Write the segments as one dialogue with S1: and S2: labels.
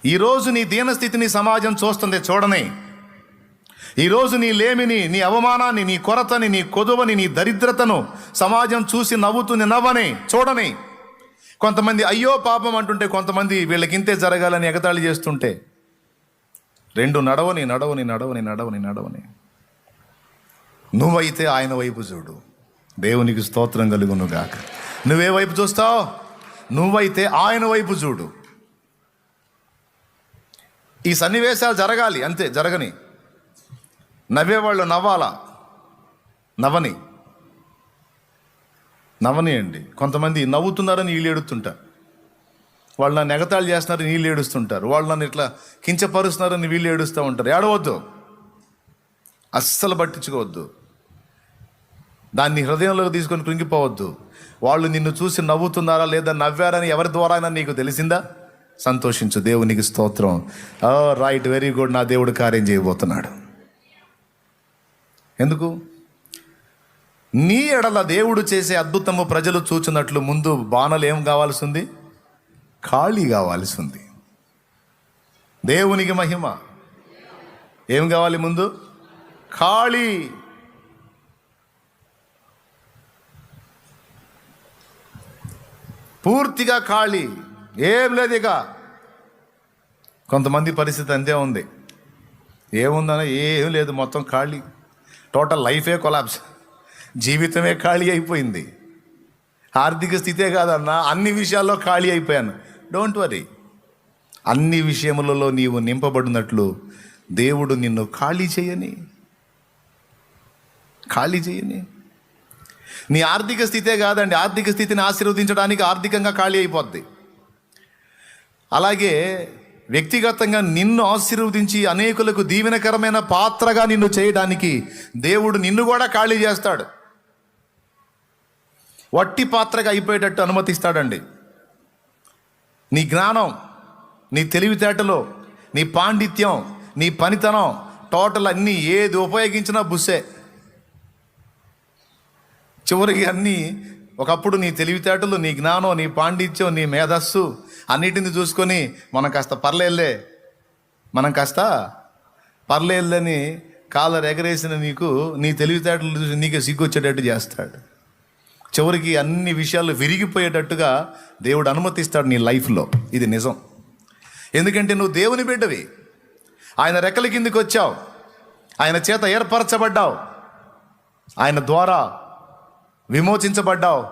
S1: ఈరోజు నీ దీనస్థితిని సమాజం చూస్తుంది, చూడని. ఈరోజు నీ లేమిని, నీ అవమానాన్ని, నీ కొరతని, నీ కొదువని, నీ దరిద్రతను సమాజం చూసి నవ్వుతుంది, నవ్వని, చూడని. కొంతమంది అయ్యో పాపం అంటుంటే, కొంతమంది వీళ్ళకింతే జరగాలని ఎగతాళి చేస్తుంటే, రెండు నడవని నడవని నడవని నడవని నడవని. నువ్వైతే ఆయన వైపు చూడు. దేవునికి స్తోత్రం కలుగును గాక. నువ్వే వైపు చూస్తావు? నువ్వైతే ఆయన వైపు చూడు. ఈ సన్నివేశాలు జరగాలి, అంతే, జరగని. నవ్వేవాళ్ళు నవ్వాలా, నవ్వని అండి. కొంతమంది నవ్వుతున్నారని వీళ్ళు ఏడుస్తుంటారు, వాళ్ళు నన్ను ఎగతాళి చేస్తున్నారని వీళ్ళు ఏడుస్తుంటారు, వాళ్ళు నన్ను ఇట్లా కించపరుస్తున్నారని వీళ్ళు ఏడుస్తూ ఉంటారు. ఏడవద్దు, అస్సలు పట్టించుకోవద్దు, దాన్ని హృదయంలోకి తీసుకొని కృంగిపోవద్దు. వాళ్ళు నిన్ను చూసి నవ్వుతున్నారా లేదా నవ్వారని ఎవరి ద్వారా అయినా నీకు తెలిసిందా? సంతోషించు. దేవునికి స్తోత్రం. రైట్, వెరీ గుడ్, నా దేవుడు కార్యం చేయబోతున్నాడు. ఎందుకు? నీ ఎడల దేవుడు చేసే అద్భుతము ప్రజలు చూచినట్లు ముందు బాణలు ఏం కావాల్సి ఉంది? ఖాళీ కావాల్సి ఉంది. దేవునికి మహిమ. ఏం కావాలి ముందు? ఖాళీ. పూర్తిగా ఖాళీ, ఏం లేదు ఇక. కొంతమంది పరిస్థితి అంతే ఉంది. ఏముందన్నా ఏం లేదు, మొత్తం ఖాళీ. టోటల్ లైఫే కొలాప్స్, జీవితమే ఖాళీ అయిపోయింది. ఆర్థిక స్థితే కాదన్నా, అన్ని విషయాల్లో ఖాళీ అయిపోయాను. డోంట్ వరీ, అన్ని విషయములలో నీవు నింపబడినట్లు దేవుడు నిన్ను ఖాళీ చేయని. నీ ఆర్థిక స్థితే కాదండి, ఆర్థిక స్థితిని ఆశీర్వదించడానికి ఆర్థికంగా ఖాళీ అయిపోద్ది. అలాగే వ్యక్తిగతంగా నిన్ను ఆశీర్వదించి అనేకులకు దీవెనకరమైన పాత్రగా నిన్ను చేయడానికి దేవుడు నిన్ను కూడా ఖాళీ చేస్తాడు. వట్టి పాత్రగా అయిపోయేటట్టు అనుమతిస్తాడండి. నీ జ్ఞానం, నీ తెలివితేటలు, నీ పాండిత్యం, నీ పనితనం, టోటల్ అన్నీ ఏది ఉపయోగించినా బుస్సే. చివరికి అన్నీ, ఒకప్పుడు నీ తెలివితేటలు, నీ జ్ఞానం, నీ పాండిత్యం, నీ మేధస్సు అన్నిటిని చూసుకొని మనం కాస్త పర్లేదని కాలర్ ఎగరేసిన నీకు, నీ తెలివితేటలు చూసి నీకే సిగ్గొచ్చేటట్టు చేస్తాడు. చివరికి అన్ని విషయాలు విరిగిపోయేటట్టుగా దేవుడు అనుమతిస్తాడు నీ లైఫ్లో. ఇది నిజం. ఎందుకంటే నువ్వు దేవుని బిడ్డవి, ఆయన రెక్కల కిందికి వచ్చావు, ఆయన చేత ఏర్పరచబడ్డావు, ఆయన ద్వారా విమోచించబడ్డావు.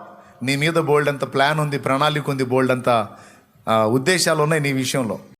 S1: నీ మీద బోల్డ్ అంత ప్లాన్ ఉంది, ప్రణాళిక ఉంది, బోల్డ్ అంత ఉద్దేశాలు ఉన్నాయి నీ విషయంలో.